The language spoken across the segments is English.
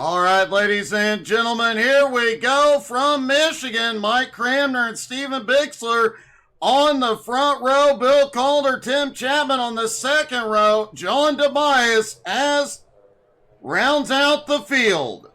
All right, ladies and gentlemen, here we go from Michigan. Mike Cramner and Stephen Bixler on the front row. Bill Calder, Tim Chapman on the second row. John Tobias as rounds out the field.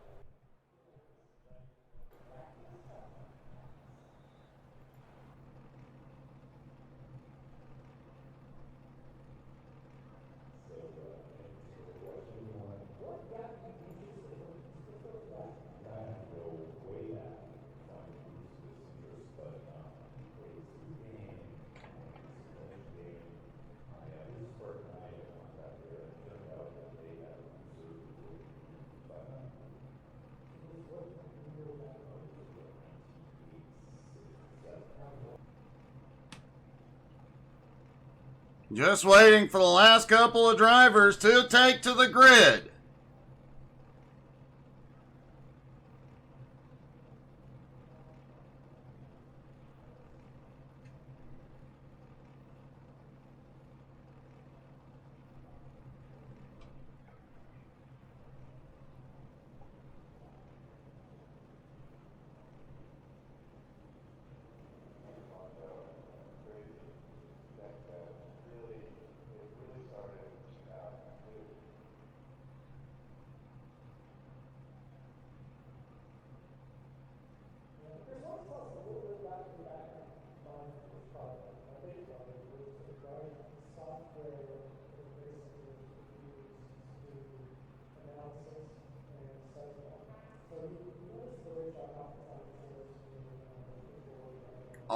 Just waiting for the last couple of drivers to take to the grid.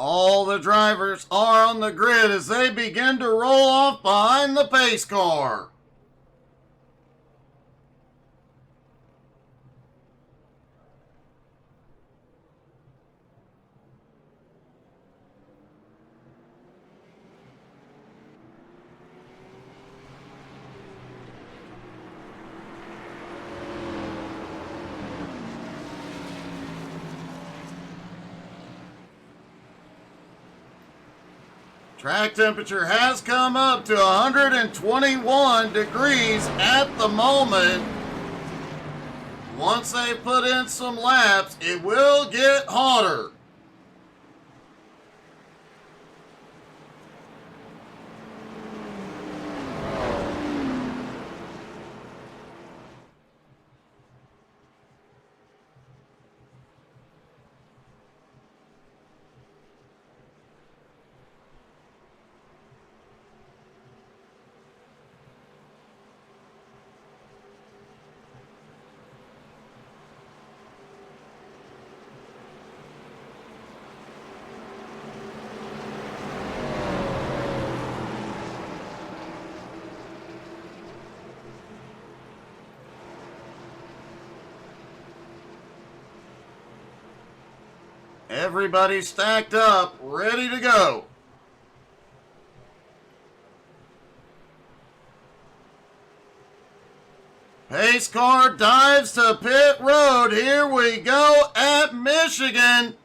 All the drivers are on the grid as they begin to roll off behind the pace car. Track temperature has come up to 121 degrees at the moment. Once they put in some laps, it will get hotter. Everybody stacked up, ready to go. Pace car dives to pit road. Here we go at Michigan.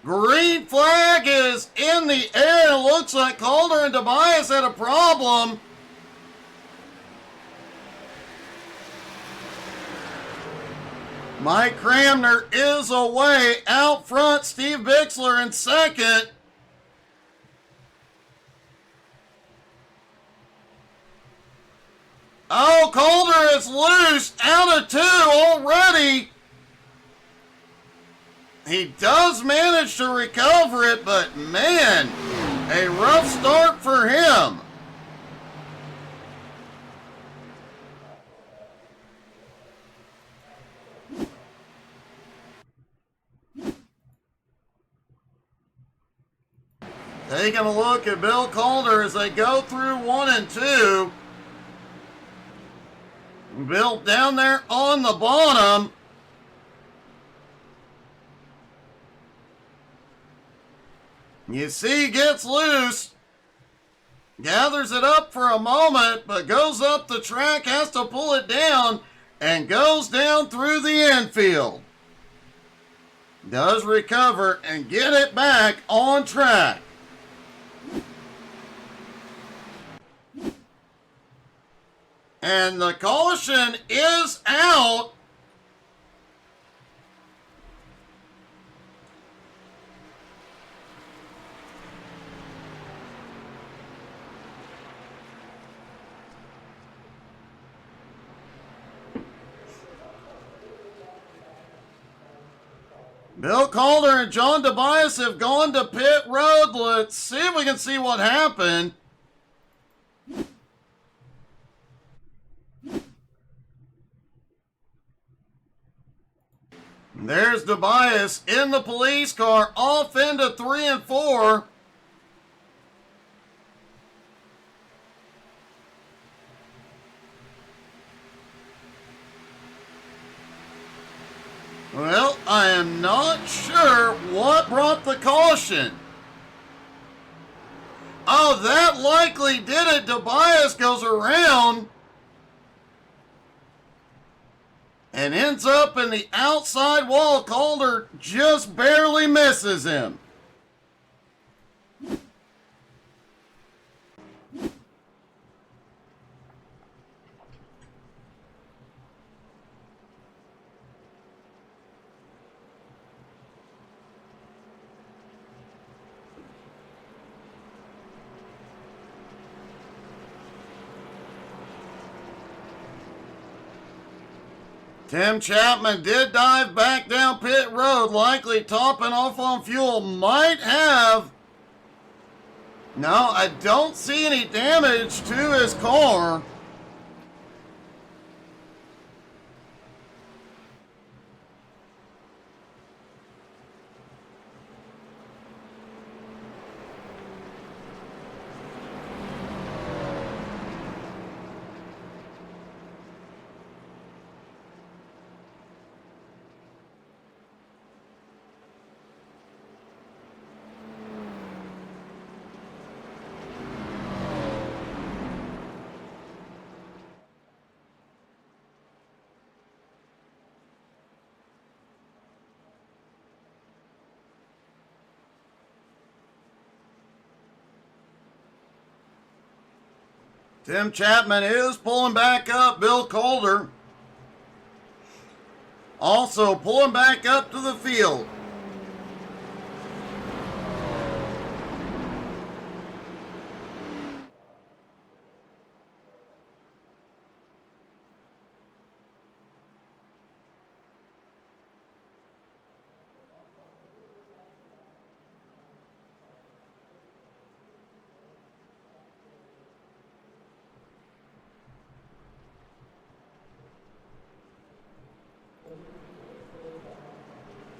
Green flag is in the air. It looks like Calder and Tobias had a problem. Mike Cramner is away out front. Steve Bixler in second. Oh, Calder is loose out of two already. He does manage to recover it, but man, a rough start for him. Taking a look at Bill Calder as they go through 1 and 2. Bill down there on the bottom. You see he gets loose. Gathers it up for a moment, but goes up the track, has to pull it down, and goes down through the infield. Does recover and get it back on track. And the caution is out. Bill Calder and John Tobias have gone to pit road. Let's see if we can see what happened. There's Tobias in the police car, off into 3 and 4. Well, I am not sure what brought the caution. Oh, that likely did it. Tobias goes around and ends up in the outside wall. Calder just barely misses him. Tim Chapman did dive back down pit road, likely topping off on fuel. Might have. No, I don't see any damage to his car. Tim Chapman is pulling back up. Bill Calder also pulling back up to the field.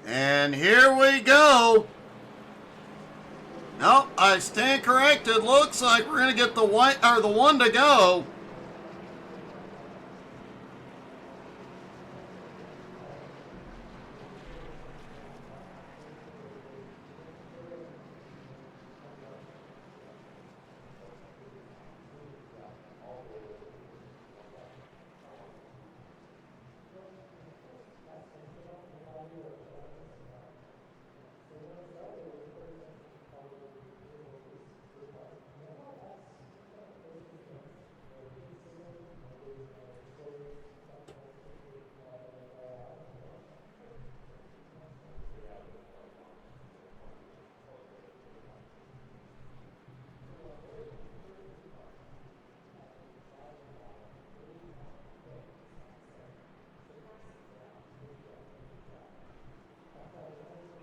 And here we go. Nope, I stand corrected. Looks like we're going to get the white or the one to go.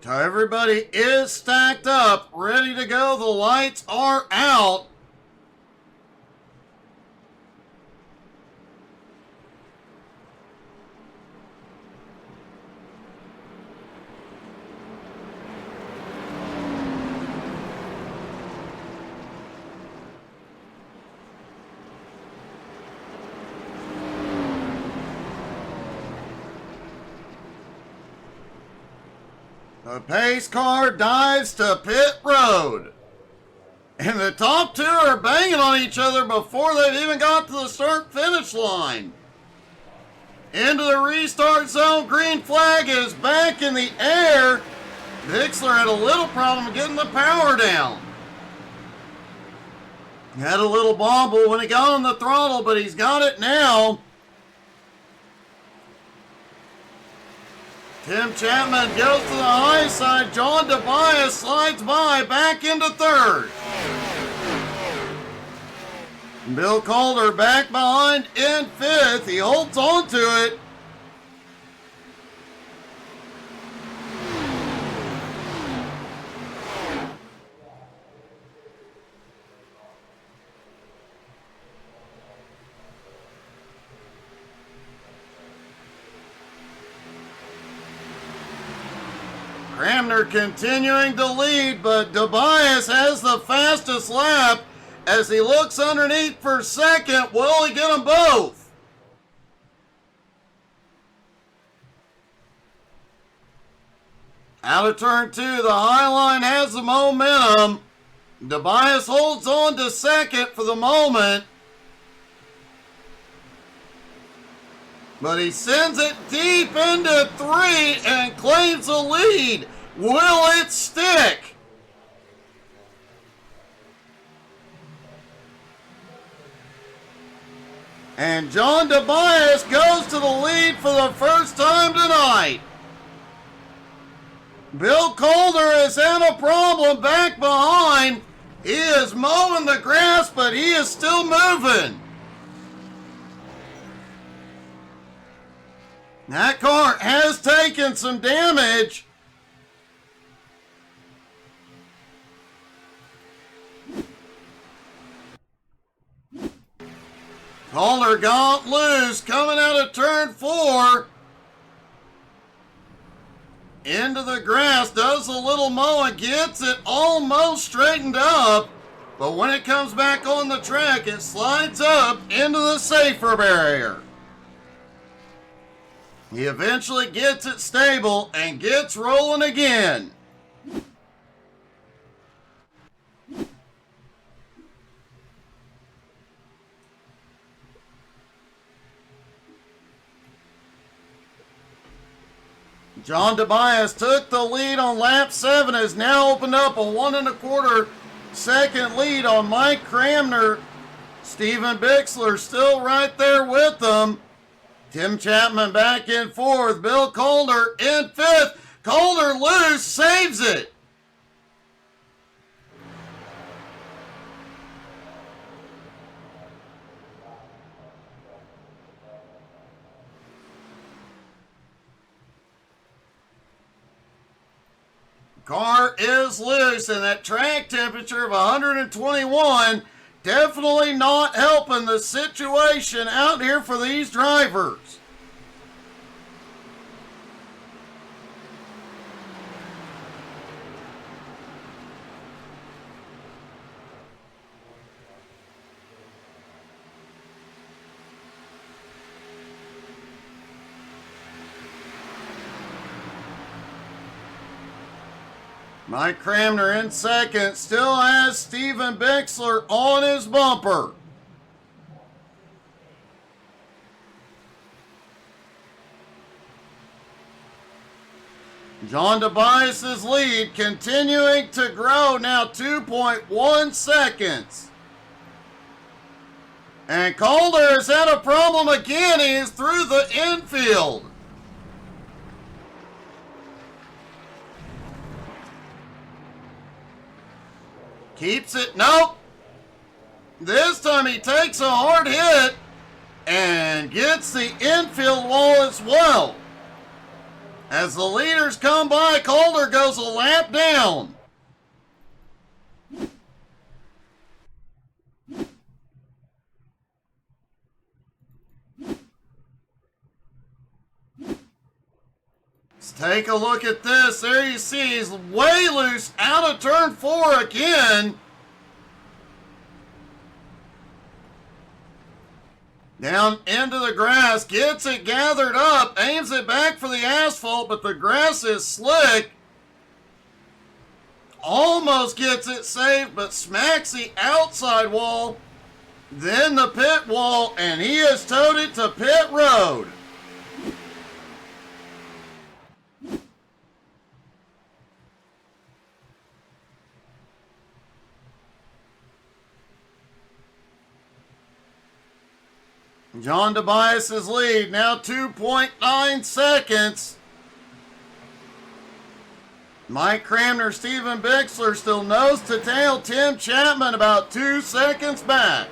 So everybody is stacked up, ready to go. The lights are out. The pace car dives to pit road. And the top two are banging on each other before they've even got to the start-finish line. Into the restart zone. Green flag is back in the air. Bixler had a little problem getting the power down. Had a little bobble when he got on the throttle, but he's got it now. Tim Chapman goes to the high side. John Tobias slides by back into third. Bill Calder back behind in fifth. He holds on to it. Cramner continuing to lead, but Tobias has the fastest lap as he looks underneath for second. Will he get them both? Out of turn two, the high line has the momentum. Tobias holds on to second for the moment, but he sends it deep into three and claims the lead. Will it stick? And John Tobias goes to the lead for the first time tonight. Bill Calder has had a problem back behind. He is mowing the grass, but he is still moving. That car has taken some damage. Calder got loose coming out of turn four. Into the grass, does a little mowing, gets it almost straightened up. But when it comes back on the track, it slides up into the safer barrier. He eventually gets it stable and gets rolling again. John Tobias took the lead on lap 7, has now opened up a 1 1/4 second lead on Mike Cramner. Steven Bixler still right there with them. Tim Chapman back in fourth. Bill Calder in fifth. Calder loose, saves it. Car is loose, and that track temperature of 121 definitely not helping the situation out here for these drivers. Mike Cramner in second, still has Steven Bixler on his bumper. John Tobias' lead continuing to grow, now 2.1 seconds. And Calder has had a problem again. He is through the infield. Keeps it, nope. This time he takes a hard hit and gets the infield wall as well. As the leaders come by, Calder goes a lap down. Let's take a look at this. There you see he's way loose out of turn 4 again. Down into the grass, gets it gathered up, aims it back for the asphalt, but the grass is slick. Almost gets it saved, but smacks the outside wall, then the pit wall, and he has towed it to pit road. John Tobias's lead now 2.9 seconds. Mike Cramner, Steven Bixler still nose to tail. Tim Chapman about 2 seconds back.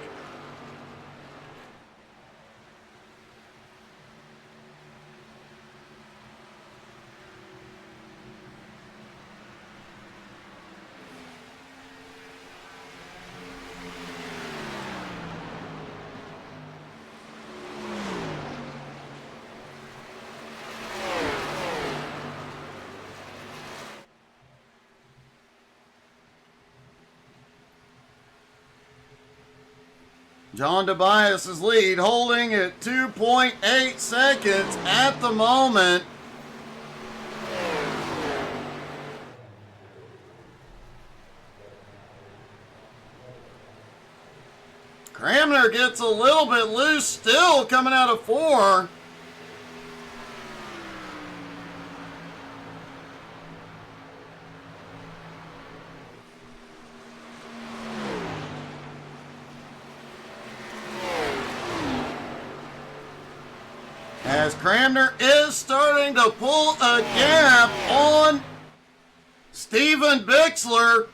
John Tobias's lead holding at 2.8 seconds at the moment. Cramner gets a little bit loose, still coming out of 4. As Cramner is starting to pull a gap on Steven Bixler.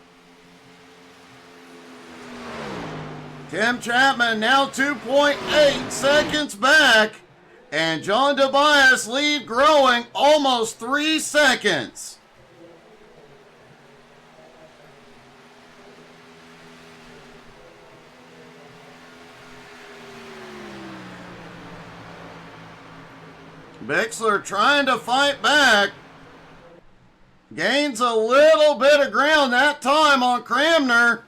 Tim Chapman now 2.8 seconds back, and John Tobias lead growing almost 3 seconds. Bixler trying to fight back. Gains a little bit of ground that time on Cramner.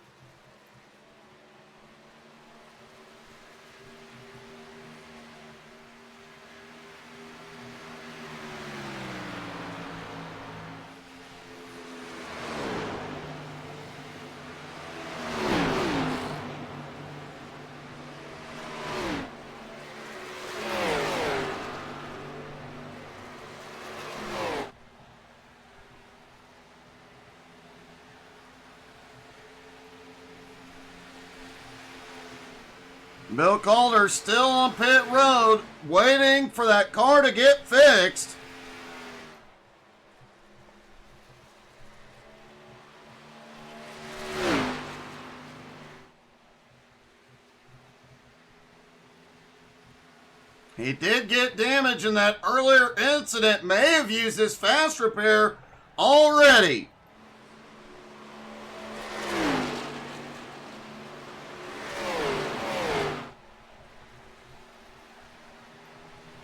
Bill Calder still on pit road, waiting for that car to get fixed. He did get damage in that earlier incident, may have used his fast repair already.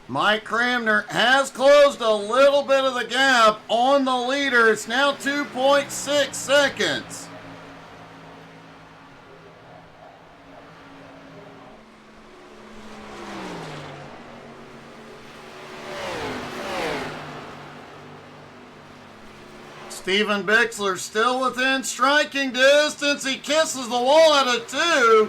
Mike Cramner has closed a little bit of the gap on the leader. It's now 2.6 seconds. Steven Bixler still within striking distance. He kisses the wall at a 2.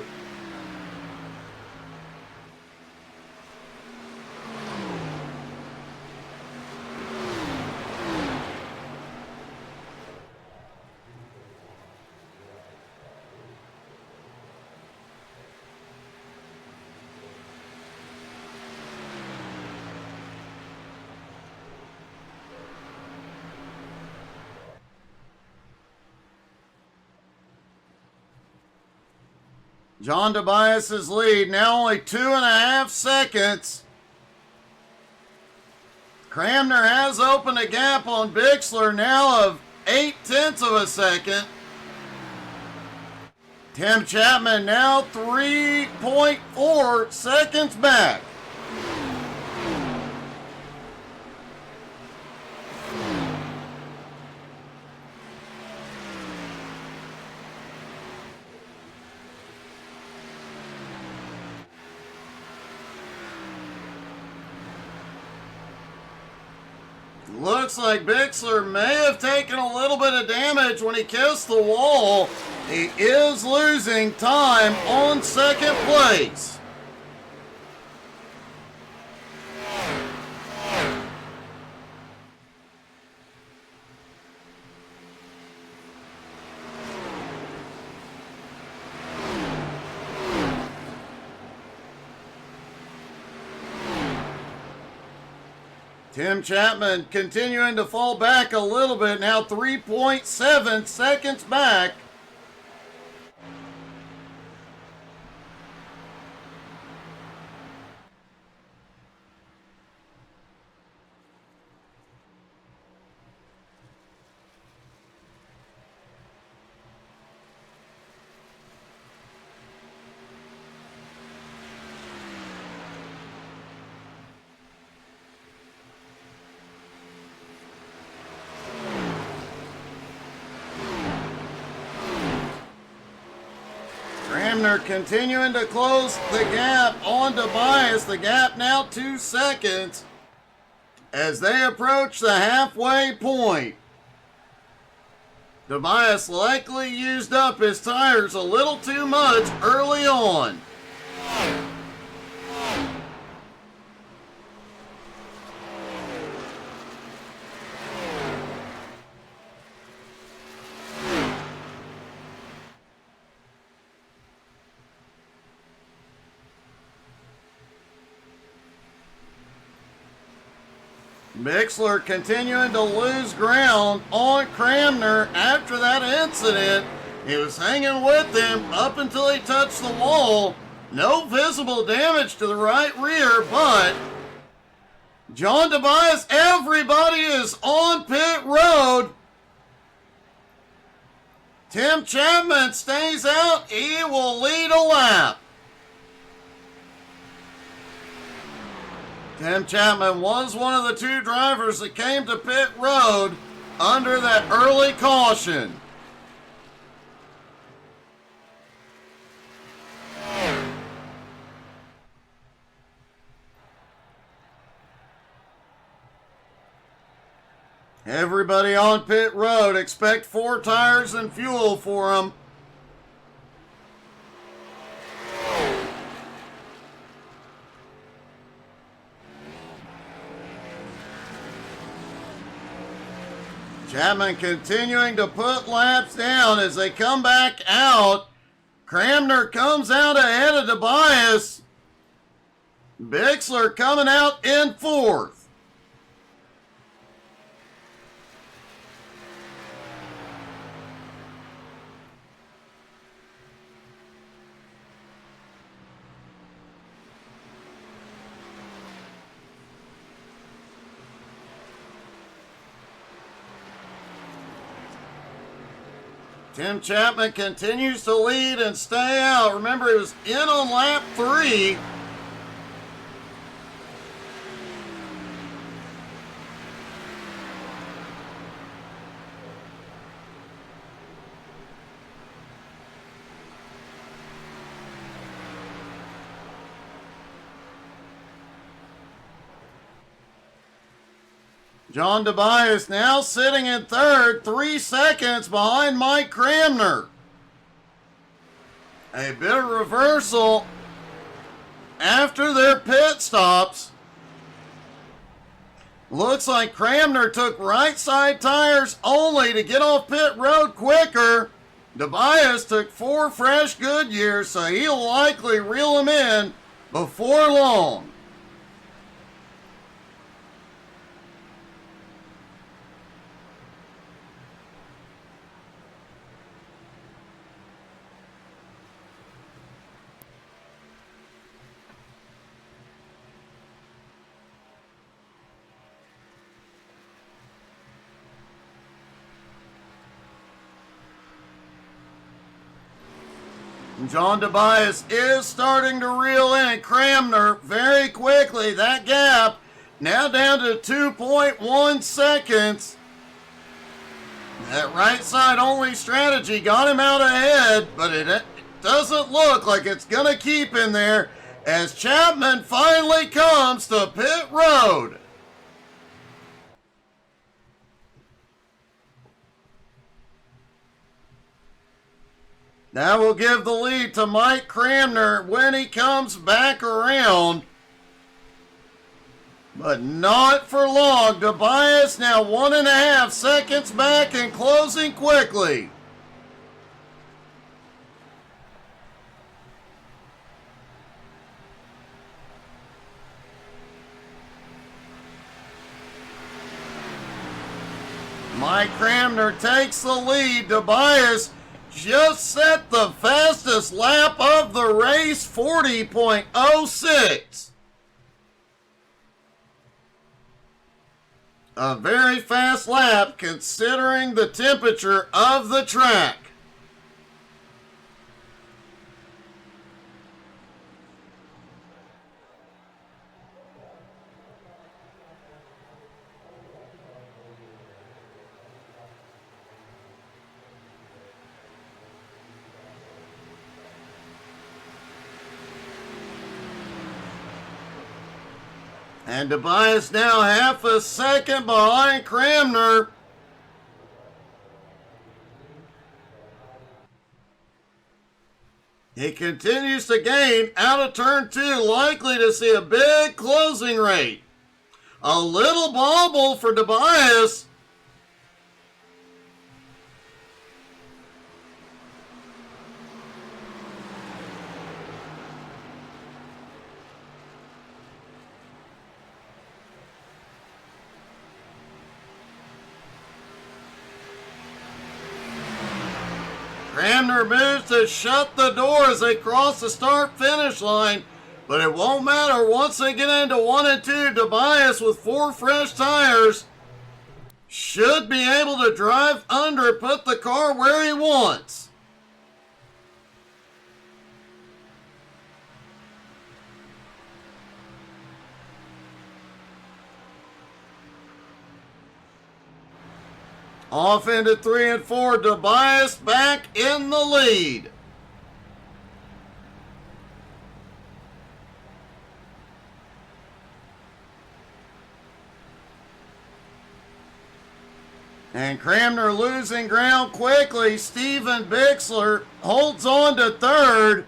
John Tobias's lead now only 2.5 seconds. Cramner has opened a gap on Bixler now of 0.8 of a second. Tim Chapman now 3.4 seconds back. Looks like Bixler may have taken a little bit of damage when he kissed the wall. He is losing time on second place. Tim Chapman continuing to fall back a little bit, now 3.7 seconds back. Cramner continuing to close the gap on Tobias. The gap now 2 seconds as they approach the halfway point. Tobias likely used up his tires a little too much early on. Mixler continuing to lose ground on Cramner after that incident. He was hanging with him up until he touched the wall. No visible damage to the right rear, but John Tobias, everybody is on pit road. Tim Chapman stays out. He will lead a lap. Tim Chapman was one of the two drivers that came to pit road under that early caution. Everybody on pit road, expect 4 tires and fuel for them. Chapman continuing to put laps down as they come back out. Cramner comes out ahead of Tobias. Bixler coming out in 4th. Tim Chapman continues to lead and stay out. Remember, he was in on lap 3. John Tobias now sitting in 3rd, 3 seconds behind Mike Cramner. A bit of reversal after their pit stops. Looks like Cramner took right side tires only to get off pit road quicker. Tobias took 4 fresh Goodyears, so he'll likely reel them in before long. John Tobias is starting to reel in Cramner very quickly. That gap now down to 2.1 seconds. That right side only strategy got him out ahead, but it doesn't look like it's going to keep him there as Chapman finally comes to pit road. That will give the lead to Mike Cramner when he comes back around. But not for long. Tobias now 1.5 seconds back and closing quickly. Mike Cramner takes the lead. Tobias just set the fastest lap of the race, 40.06. A very fast lap considering the temperature of the track. And Tobias now half a second behind Cramner. He continues to gain out of turn 2, likely to see a big closing rate. A little bobble for Tobias. Cramner moves to shut the door as they cross the start-finish line, but it won't matter once they get into 1 and 2. Tobias, with 4 fresh tires, should be able to drive under, put the car where he wants. Off into 3 and 4, Tobias back in the lead. And Cramner losing ground quickly. Steven Bixler holds on to third.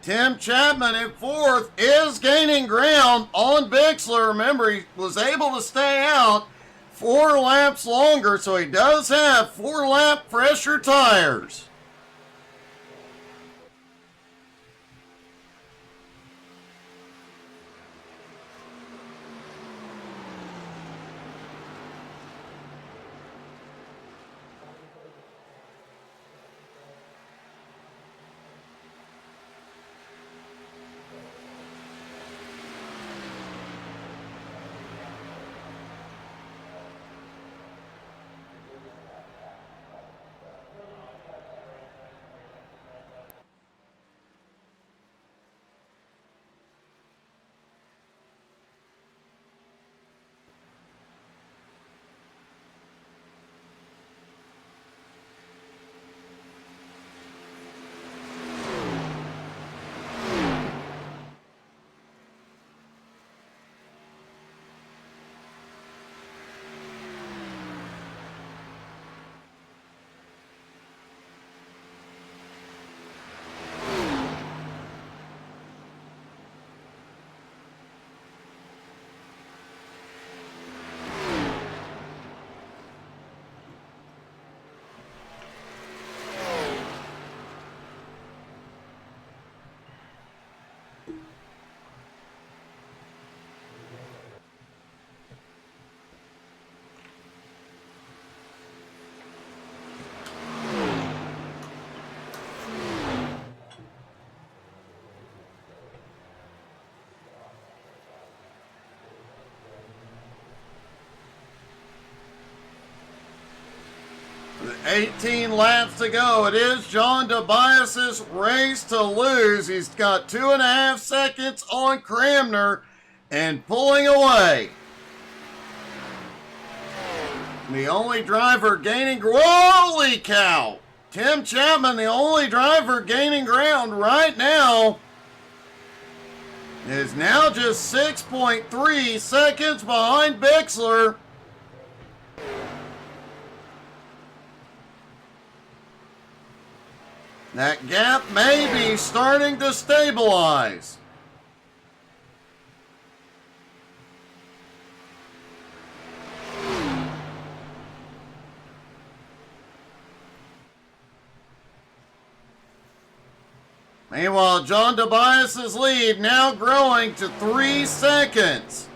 Tim Chapman in fourth is gaining ground on Bixler. Remember, he was able to stay out 4 laps longer, so he does have 4 lap fresher tires. With 18 laps to go, it is John Tobias's race to lose. He's got 2.5 seconds on Cramner and pulling away. The only driver gaining, holy cow! Tim Chapman, the only driver gaining ground right now, is now just 6.3 seconds behind Bixler. That gap may be starting to stabilize. Meanwhile, John Tobias's lead now growing to 3 seconds.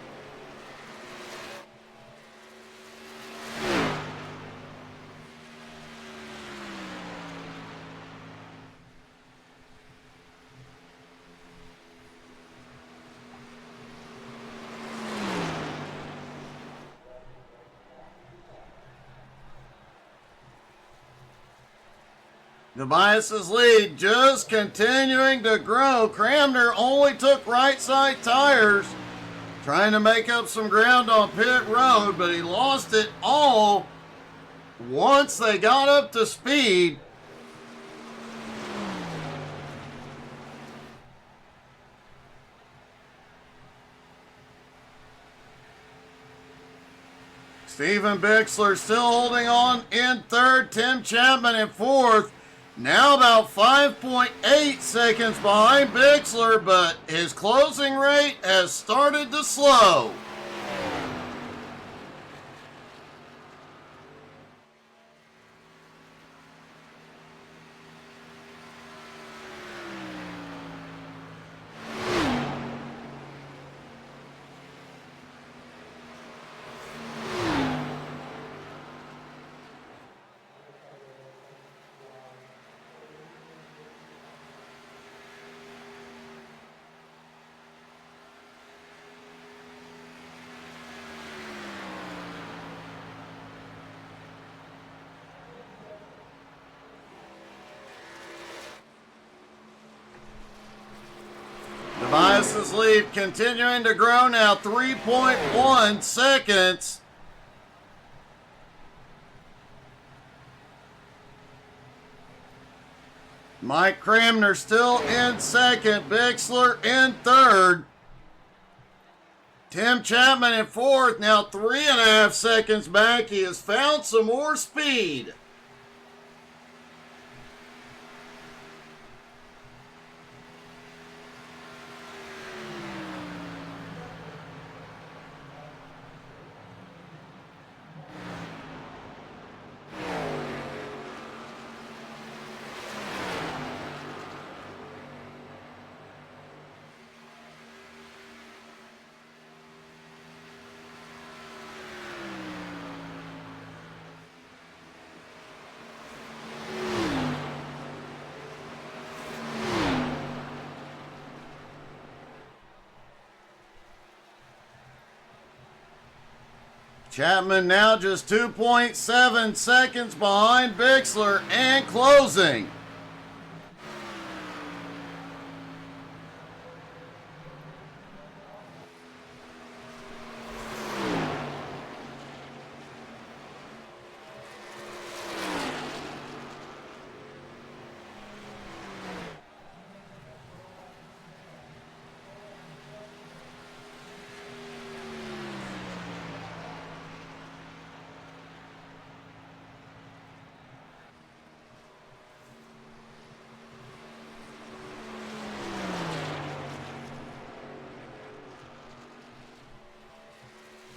Tobias's lead just continuing to grow. Cramner only took right side tires, trying to make up some ground on pit road, but he lost it all once they got up to speed. Steven Bixler still holding on in third. Tim Chapman in fourth. Now about 5.8 seconds behind Bixler, but his closing rate has started to slow. Tobias's lead continuing to grow now, 3.1 seconds. Mike Cramner still in second, Bixler in third. Tim Chapman in fourth, now 3.5 seconds back. He has found some more speed. Chapman now just 2.7 seconds behind Bixler and closing.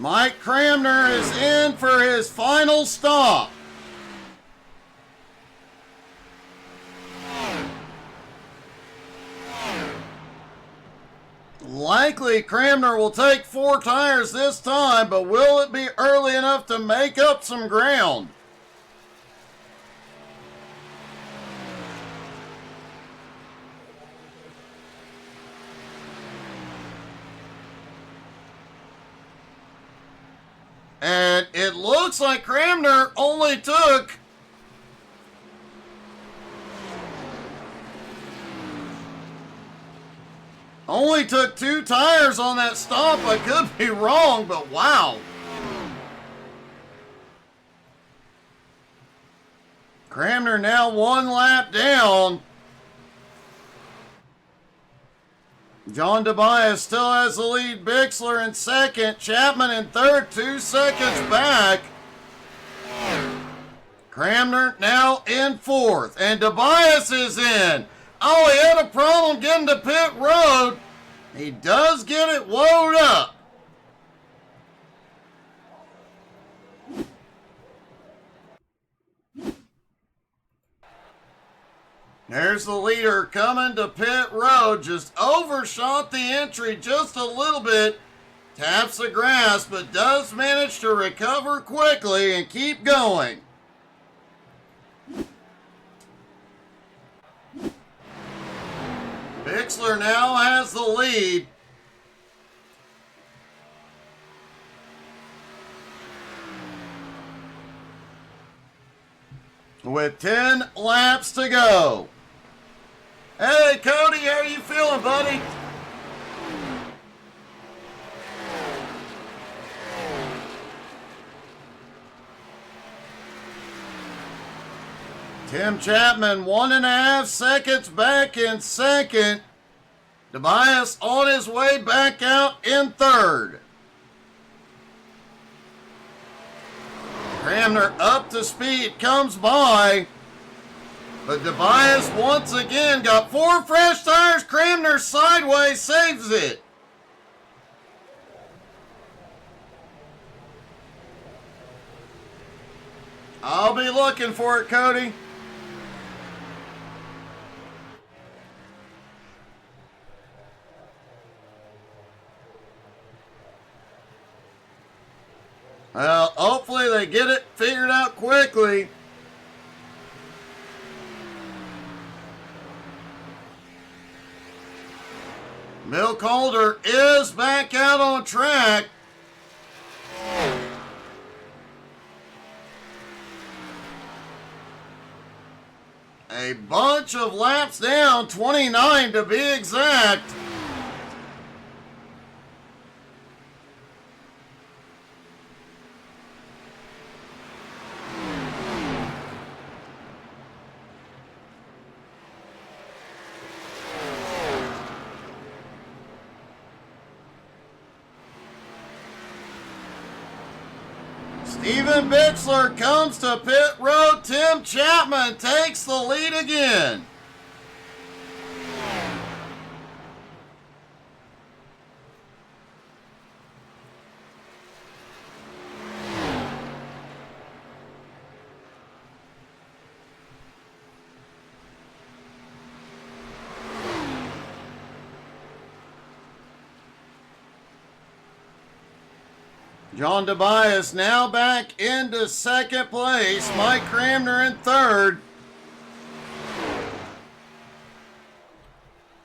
Mike Cramner is in for his final stop. Likely Cramner will take 4 tires this time, but will it be early enough to make up some ground? And it looks like Cramner only took two tires on that stop. I could be wrong, but wow. Cramner now 1 lap down. John Tobias still has the lead. Bixler in second. Chapman in third, 2 seconds back. Cramner now in fourth. And Tobias is in. Oh, he had a problem getting to pit road. He does get it woed up. There's the leader coming to pit road. Just overshot the entry just a little bit. Taps the grass, but does manage to recover quickly and keep going. Bixler now has the lead. with 10 laps to go. Hey, Cody, how are you feeling, buddy? Tim Chapman, 1.5 seconds back in second. Tobias on his way back out in third. Cramner up to speed, comes by. But Tobias once again got 4 fresh tires. Cramner sideways saves it. I'll be looking for it, Cody. Well, hopefully they get it figured out quickly. Bill Calder is back out on track. A bunch of laps down, 29 to be exact. Steven Bixler comes to pit road. Tim Chapman takes the lead again. John Tobias now back into second place. Mike Cramner in third.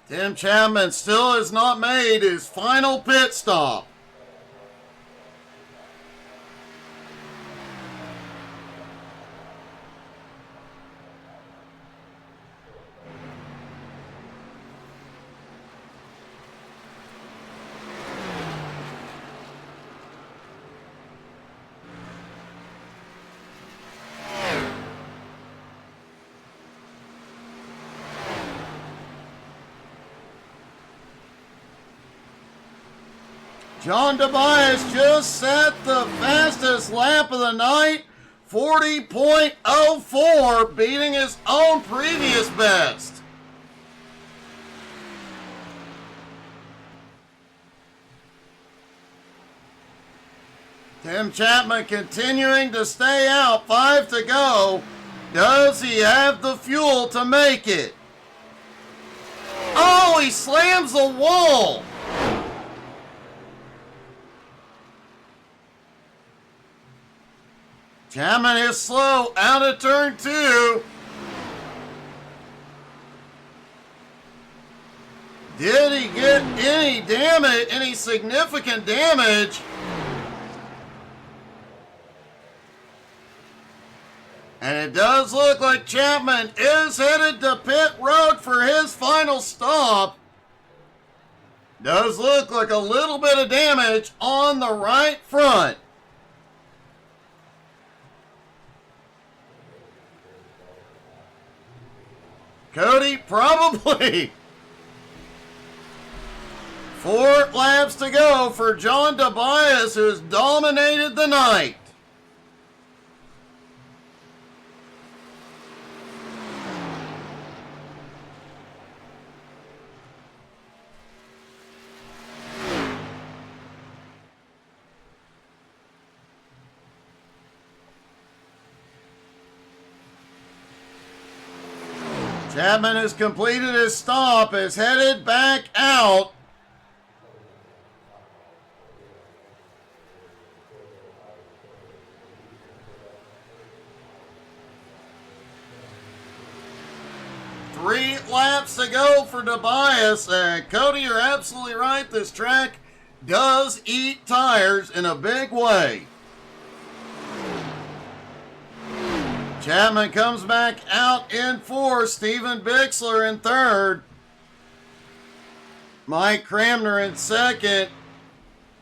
Tim Chapman still has not made his final pit stop. John Tobias just set the fastest lap of the night, 40.04, beating his own previous best. Tim Chapman continuing to stay out, 5 to go. Does he have the fuel to make it? Oh, he slams the wall. Chapman is slow out of turn 2. Did he get any damage, any significant damage? And it does look like Chapman is headed to pit road for his final stop. Does look like a little bit of damage on the right front. Cody, probably. 4 laps to go for John Tobias, who's dominated the night. Chapman has completed his stop, is headed back out. Three laps to go for Tobias. And Cody, you're absolutely right. This track does eat tires in a big way. Chapman comes back out in fourth. Steven Bixler in third. Mike Cramner in second.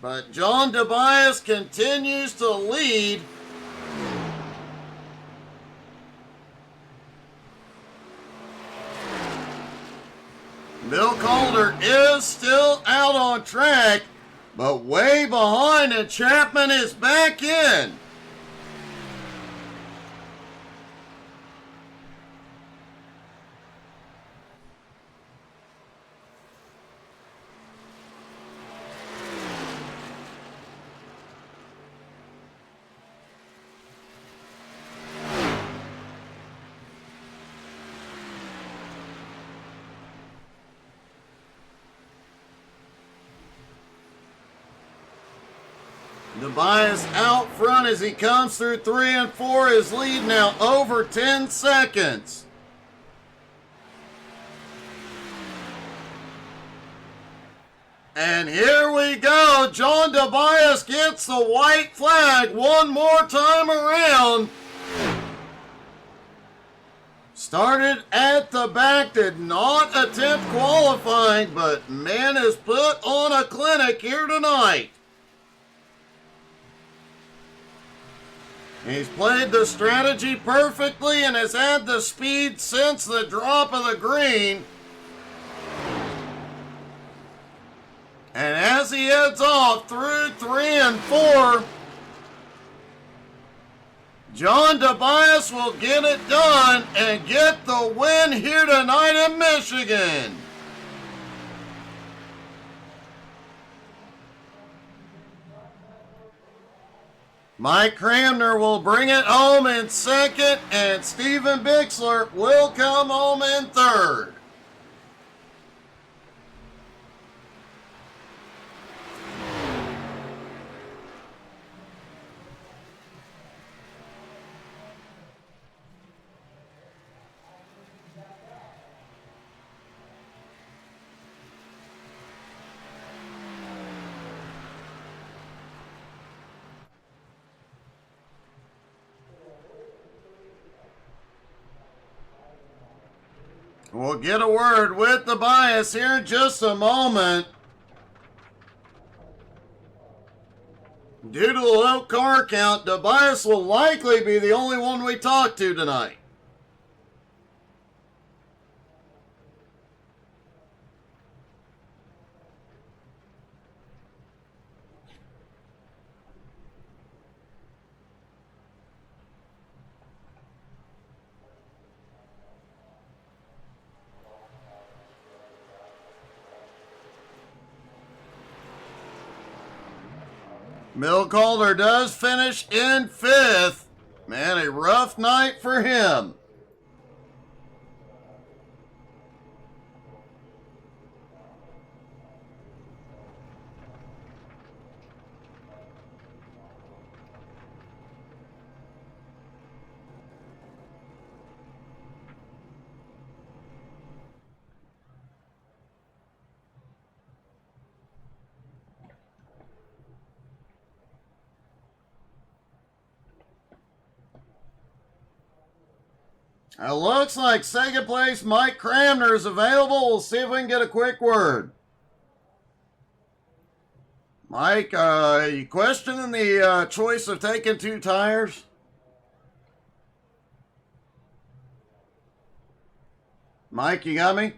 But John Tobias continues to lead. Bill Calder is still out on track, but way behind, and Chapman is back in. Tobias out front as he comes through 3 and 4. His lead now over 10 seconds. And here we go. John Tobias gets the white flag one more time around. Started at the back, did not attempt qualifying, but man has put on a clinic here tonight. He's played the strategy perfectly and has had the speed since the drop of the green. And as he heads off through 3 and 4, John Tobias will get it done and get the win here tonight in Michigan. Mike Cramner will bring it home in second, and Steven Bixler will come home in third. We'll get a word with Tobias here in just a moment. Due to the low car count, Tobias will likely be the only one we talk to tonight. Bill Calder does finish in 5th. Man, a rough night for him. It looks like second place Mike Cramner is available. We'll see if we can get a quick word. Mike, you questioning the choice of taking 2 tires? Mike, you got me?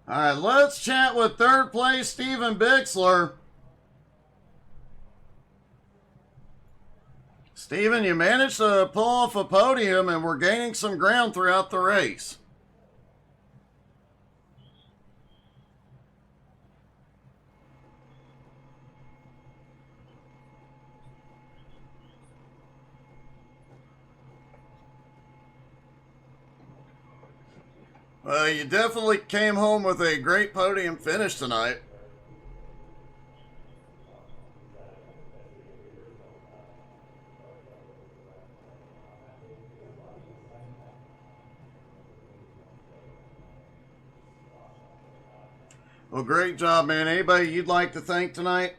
All right, let's chat with third place Steven Bixler. Steven, you managed to pull off a podium and we're gaining some ground throughout the race. You definitely came home with a great podium finish tonight. Well, great job, man. Anybody you'd like to thank tonight?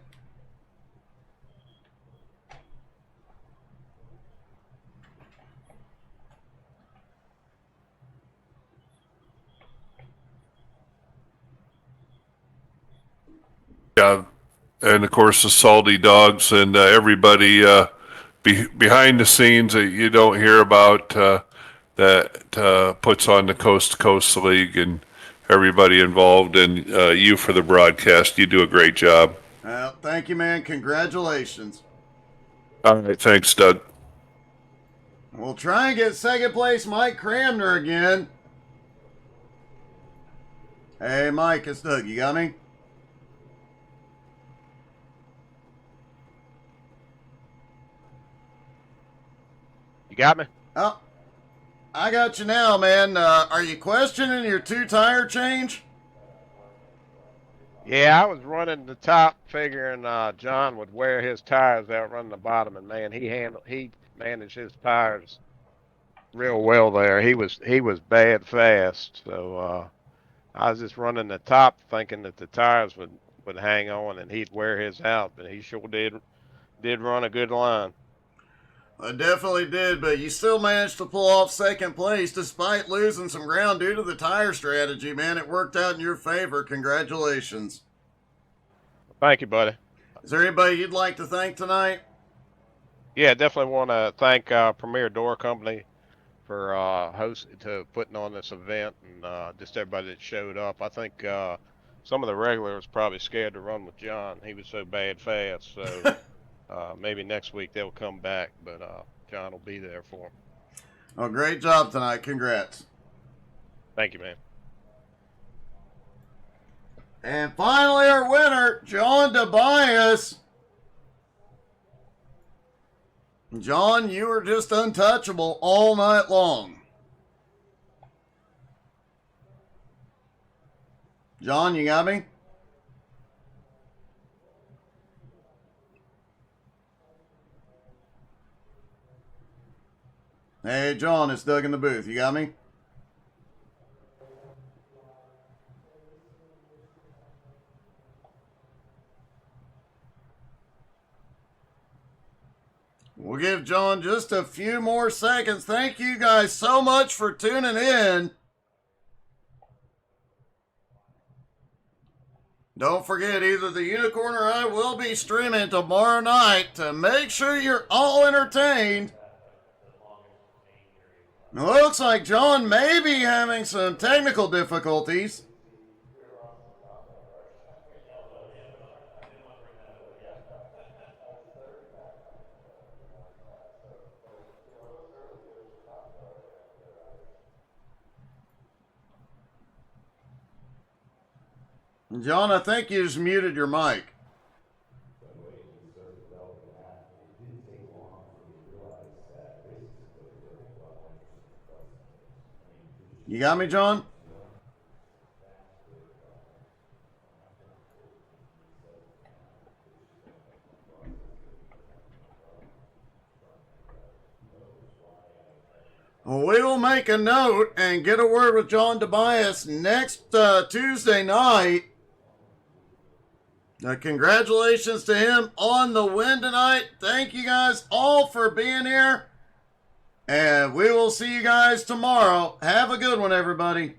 Yeah, and of course the salty dogs and everybody behind the scenes that you don't hear about that puts on the Coast to Coast League and everybody involved and you for the broadcast. You do a great job. Well, thank you, man. Congratulations. All right, thanks, Doug. We'll try and get second place Mike Cramner again. Hey, Mike, it's Doug. You got me? You got me? Oh, I got you now, man. Are you questioning your 2-tire change? Yeah, I was running the top, figuring John would wear his tires out running the bottom, and man, he managed his tires real well there. He was bad fast, so I was just running the top, thinking that the tires would hang on and he'd wear his out, but he sure did run a good line. I definitely did, but you still managed to pull off second place despite losing some ground due to the tire strategy, man. It worked out in your favor. Congratulations. Thank you, buddy. Is there anybody you'd like to thank tonight? Yeah, definitely want to thank Premier Door Company for putting on this event and just everybody that showed up. I think some of the regulars probably scared to run with John. He was so bad fast. So maybe next week they'll come back, but John will be there for them. Oh, great job tonight. Congrats. Thank you, man. And finally, our winner, John Tobias. John, you were just untouchable all night long. John, you got me? Hey, John, it's Doug in the booth. You got me? We'll give John just a few more seconds. Thank you guys so much for tuning in. Don't forget, either the Unicorn or I will be streaming tomorrow night to make sure you're all entertained. It looks like John may be having some technical difficulties. John, I think you just muted your mic. You got me, John? Well, we will make a note and get a word with John Tobias next Tuesday night. Congratulations to him on the win tonight. Thank you guys all for being here. And we will see you guys tomorrow. Have a good one, everybody.